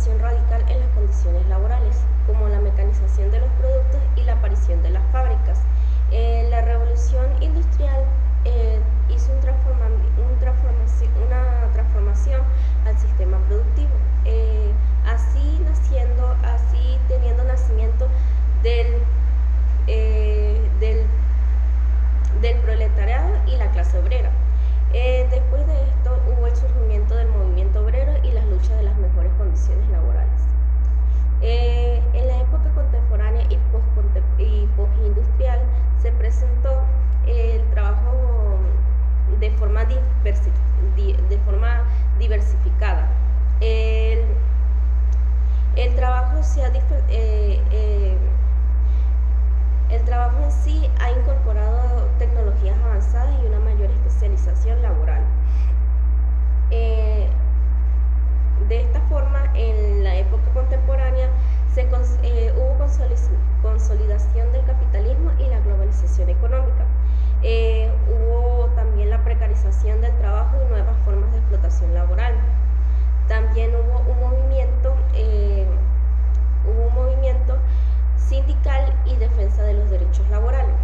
transformación radical en las condiciones laborales, como la mecanización de los productos y la aparición de las fábricas. La revolución industrial hizo una transformación al sistema productivo, así teniendo nacimiento del proletariado y la clase obrera. Después de esto hubo el surgimiento del movimiento obrero y las luchas de las mejores condiciones laborales. En la época contemporánea y postindustrial se presentó el trabajo de forma diversificada. El trabajo en sí ha incorporado tecnologías avanzadas y una mayor especialización laboral. De esta forma, en la época contemporánea hubo consolidación del capitalismo y la globalización económica. Hubo también la precarización del trabajo y nuevas formas de explotación laboral. También hubo un movimiento sindical y defensa de los derechos laborales.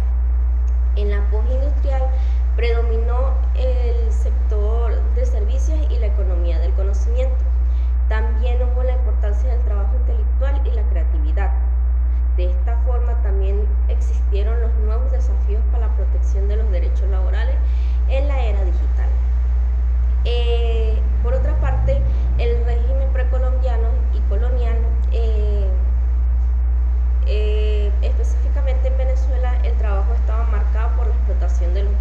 En la postindustrial predominó el sector de servicios y la economía del conocimiento. También hubo la importancia del trabajo intelectual y la creatividad. De esta forma también existieron los nuevos desafíos para la protección de los derechos laborales en la era digital. Por otra parte, el régimen precolombiano y colonial, específicamente en Venezuela, el trabajo estaba marcado por la explotación de los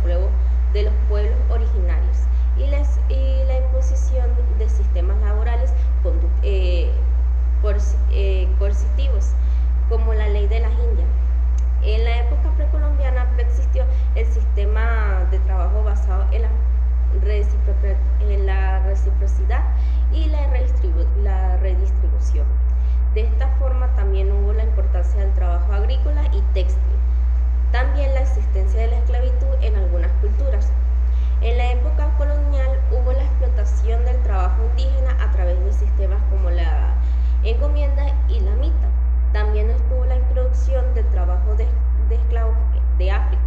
pueblos originarios y la imposición de sistemas laborales coercitivos, como la ley de las Indias. En la época precolombiana preexistió el sistema de trabajo basado en la reciprocidad y la redistribución. De esta forma también hubo la importancia del trabajo agrícola y textil. También la existencia de la esclavitud en algunas culturas. En la época colonial hubo la explotación del trabajo indígena a través de sistemas como la encomienda y la mita. También estuvo la introducción del trabajo de esclavos de África.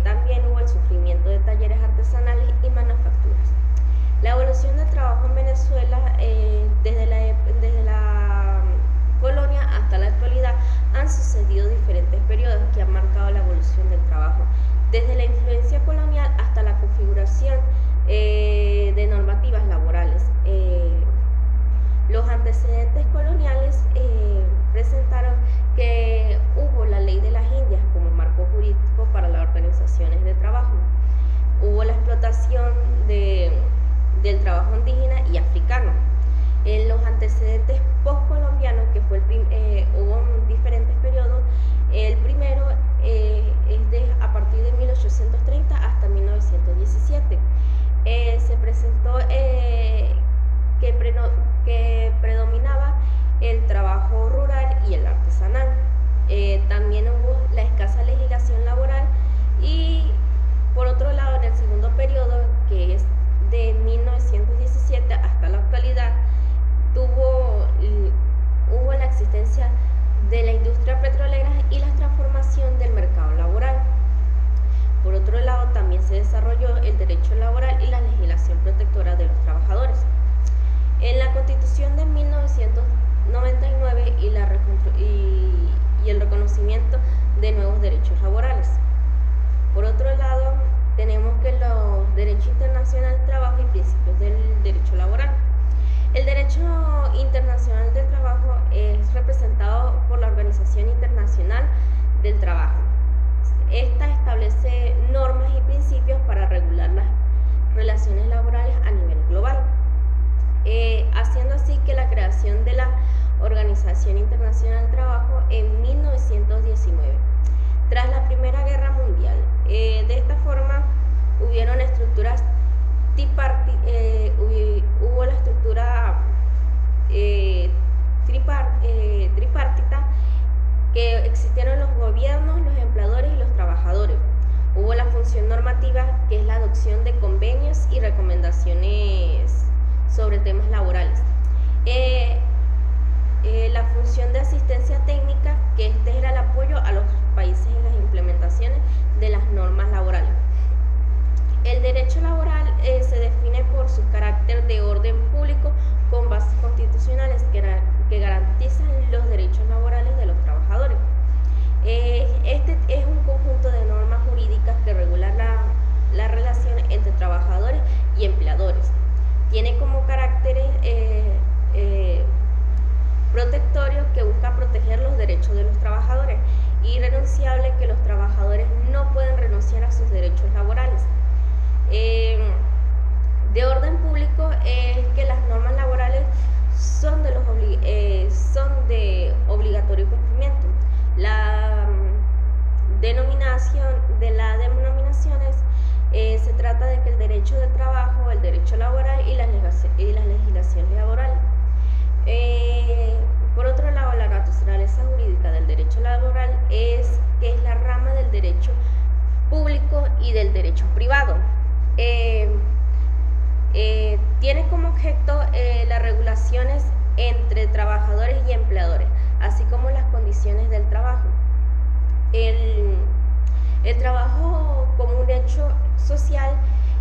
También hubo el surgimiento de talleres artesanales y manufacturas. La evolución del trabajo en Venezuela desde la colonia hasta la actualidad han sucedido diferentes periodos que han marcado la evolución del trabajo, desde la influencia colonial hasta la configuración de normativas laborales. Los antecedentes coloniales presentaron que hubo la ley de las Indias como marco jurídico para las organizaciones de trabajo. Hubo la explotación del trabajo indígena y africano. En los antecedentes postcolombianos, que hubo diferentes periodos, el primero es a partir de 1830 hasta 1917. Se presentó que predominaba el trabajo rural y el artesanal. También hubo la escasa legislación laboral y, por otro lado, en el segundo periodo, que es de 1917 hasta la actualidad, hubo la existencia de la industria petrolera y la transformación del mercado laboral. Por otro lado, también se desarrolló el derecho laboral y la legislación protectora de los trabajadores. En la Constitución de 1999 y el reconocimiento de nuevos derechos laborales. Por otro lado, tenemos que los derechos internacionales del trabajo y principios del derecho laboral. El derecho internacional del trabajo es representado por la Organización Internacional del Trabajo. Esta establece normas y principios para regular las relaciones laborales a nivel global, haciendo así que la creación de la Organización Internacional del Trabajo en 1919, tras la Primera Guerra Mundial. De esta forma, hubieron estructuras hubo la estructura tripartita, que existieron los gobiernos, los empleadores y los trabajadores. Hubo la función normativa, que es la adopción de convenios y recomendaciones sobre temas laborales. Eh, la función de asistencia técnica, que este era el apoyo a los países en las implementaciones de las normas laborales. El derecho laboral se define por su carácter de orden público con bases constitucionales que garantizan los derechos laborales de los trabajadores. Este es un conjunto de normas jurídicas que regulan la relación entre trabajadores y empleadores. Tiene como caracteres protectorios que busca proteger los derechos de los trabajadores, irrenunciable que los trabajadores no pueden renunciar a sus derechos laborales. De orden público es que las normas laborales son de obligatorio cumplimiento. La denominación de las denominaciones se trata de que el derecho del trabajo, el derecho laboral y la legislación laboral. Por otro lado, la naturaleza jurídica del derecho laboral es que es la rama del derecho público y del derecho privado. Tiene como objeto las regulaciones entre trabajadores y empleadores, así como las condiciones del trabajo. El trabajo como un hecho social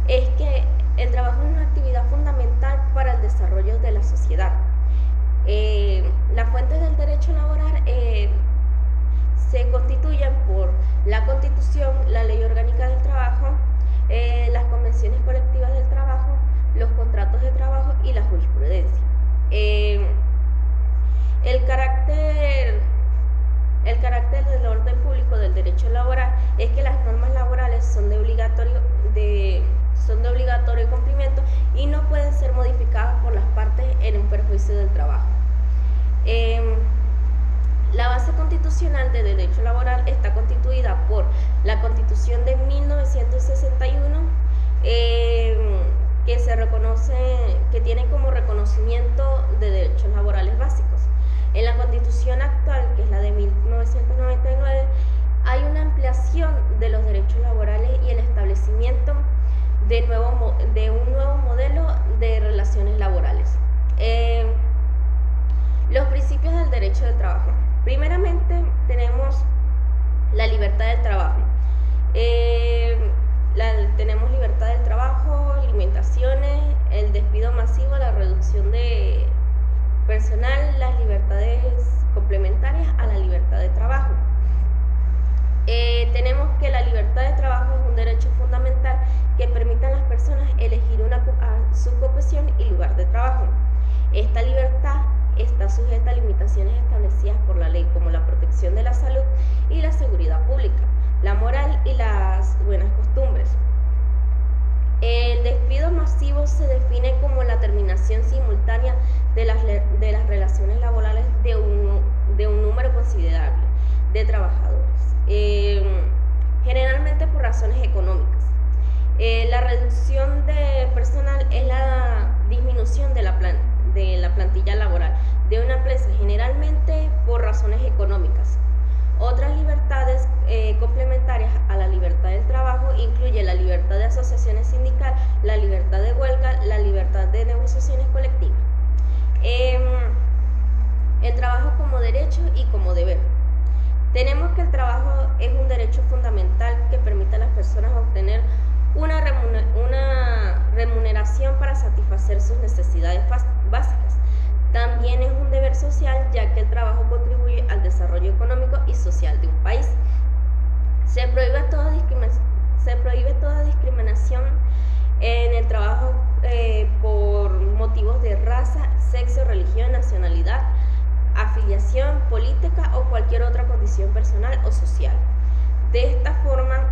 es que el trabajo es una actividad fundamental para el desarrollo de la sociedad. Las fuentes del derecho laboral se constituyen por la Constitución, la Ley Orgánica del Trabajo, las convenciones colectivas del trabajo, los contratos de trabajo y la jurisprudencia. El carácter del orden público del derecho laboral es que las normas laborales son de obligatorio cumplimiento y no pueden ser modificadas por las partes en un perjuicio del trabajo. La base constitucional del derecho laboral está constituida por la Constitución de 1961, que tiene como reconocimiento de derechos laborales básicos. En la Constitución actual, que es la de 1999, hay una ampliación de los derechos laborales y el establecimiento de un nuevo modelo de relaciones laborales. Los principios del derecho del trabajo. Primeramente tenemos la libertad del trabajo. Tenemos libertad del trabajo, limitaciones, el despido masivo, la reducción de personal, las libertades complementarias a la libertad de trabajo. Tenemos que la libertad de trabajo es un derecho fundamental que permite a las personas elegir su ocupación y lugar de trabajo. Esta libertad está sujeta a limitaciones establecidas por la ley, como la protección de la salud y la seguridad pública, la moral y las buenas costumbres. El despido masivo se define como la terminación simultánea de las relaciones laborales de un número considerable de trabajadores, generalmente por razones económicas. La reducción de personal es la disminución de la plantilla laboral de una empresa, generalmente por razones económicas. Otras libertades complementarias a la libertad del trabajo incluye la libertad de asociaciones sindicales, la libertad de huelga, la libertad de negociaciones colectivas. El trabajo como derecho y como deber. Tenemos que el trabajo es un derecho fundamental que permite a las personas obtener una remuneración para satisfacer sus necesidades básicas. También es un deber social, ya que el trabajo contribuye al desarrollo económico y social de un país. Se prohíbe toda discriminación en el trabajo por motivos de raza, sexo, religión, nacionalidad, afiliación política o cualquier otra condición personal o social. De esta forma,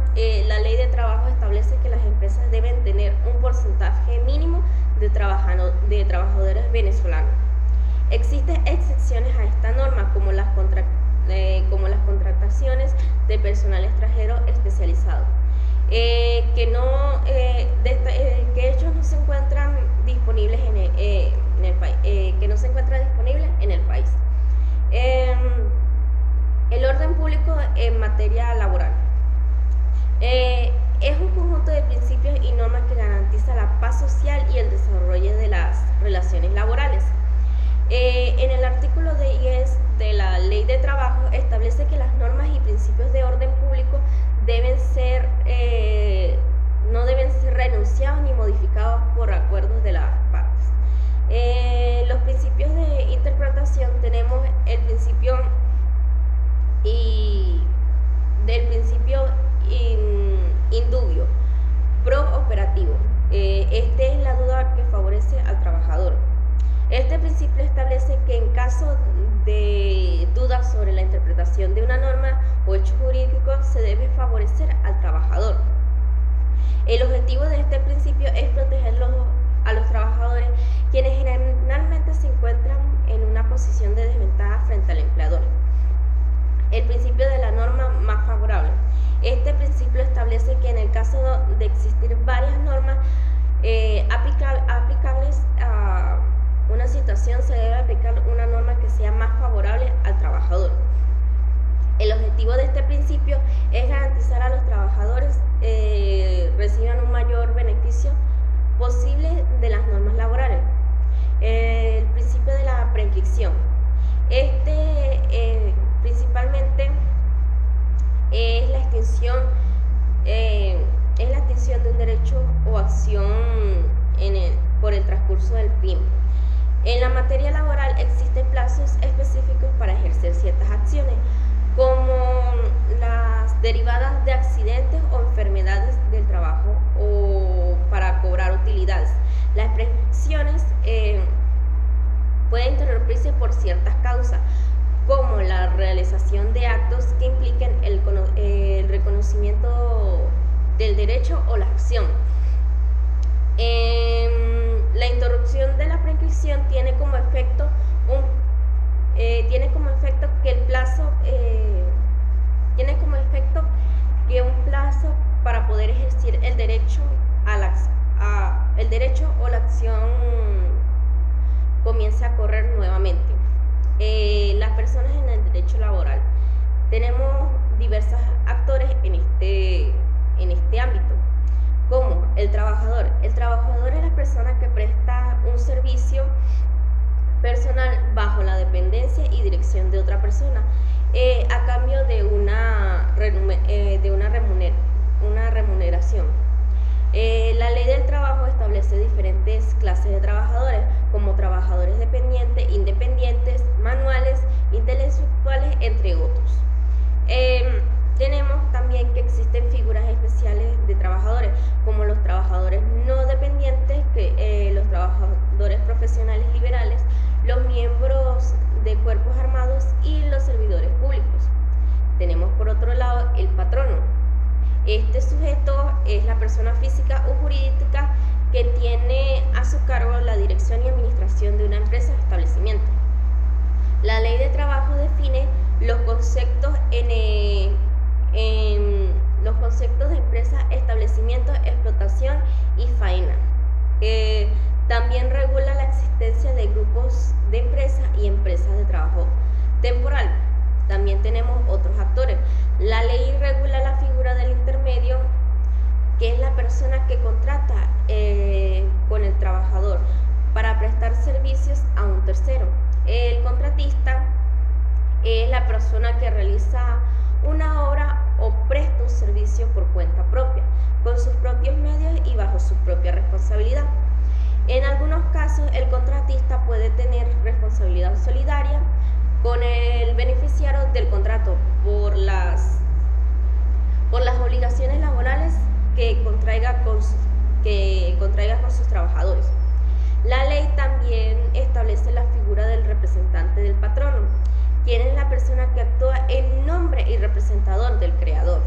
la ley de trabajo establece que las empresas deben tener un porcentaje mínimo de trabajadores venezolanos. Existen excepciones a esta norma, como las contrataciones de personal extranjero especializado, que ellos no se encuentran disponibles en el país, en el país. El orden público en materia laboral es un conjunto de principios y normas que garantiza la paz social y el desarrollo de las relaciones laborales. principio establece que en caso de dudas sobre la interpretación de una norma o hecho jurídico se debe favorecer al trabajador. El objetivo de este principio es proteger a los trabajadores, quienes generalmente se encuentran en una posición de desventaja frente al empleador. El principio de la norma más favorable. Este principio establece que en el caso de existir varias normas aplicables a una situación, se debe aplicar una norma que sea más favorable al trabajador. El objetivo de este principio es garantizar a los trabajadores reciban un mayor beneficio posible de las normas laborales. El principio de la prescripción. Principalmente es la extinción de un derecho o acción por el transcurso del tiempo. En la materia laboral existen plazos específicos para ejercer ciertas acciones, como las derivadas de accidentes o enfermedades del trabajo o para cobrar utilidades. Las prescripciones pueden interrumpirse por ciertas causas, como la realización de actos que impliquen el reconocimiento del derecho o la acción. La interrupción de la prescripción tiene como efecto que un plazo para poder ejercer el derecho o la acción comience a correr nuevamente. Las personas en el derecho laboral. Tenemos diversos actores en este ámbito, como el trabajador. El trabajador es la persona que presta un servicio personal bajo la dependencia y dirección de otra persona, a cambio de una remuneración. La ley del trabajo establece diferentes clases de trabajadores, como trabajadores dependientes, independientes, manuales, intelectuales, entre otros. Tenemos también que existen figuras especiales de trabajadores, como los trabajadores no dependientes, los trabajadores profesionales liberales, los miembros de cuerpos armados y los servidores públicos. Tenemos por otro lado el patrono. Este sujeto es la persona física o jurídica que tiene a su cargo la dirección y administración de una empresa o establecimiento. La ley de trabajo define los conceptos los conceptos de empresa, establecimiento, explotación y faena. También regula la existencia de grupos de empresas y empresas de trabajo temporal. También tenemos otros actores. La ley regula la figura del intermedio, que es la persona que contrata con el trabajador para prestar servicios a un tercero. El contratista es la persona que realiza una obra o presta un servicio por cuenta propia, con sus propios medios y bajo su propia responsabilidad. En algunos casos, el contratista puede tener responsabilidad solidaria con el beneficiario del contrato por las obligaciones laborales que contraiga con sus trabajadores. La ley también establece la figura del representante del patrono, quien es la persona que actúa en nombre y representador del creador.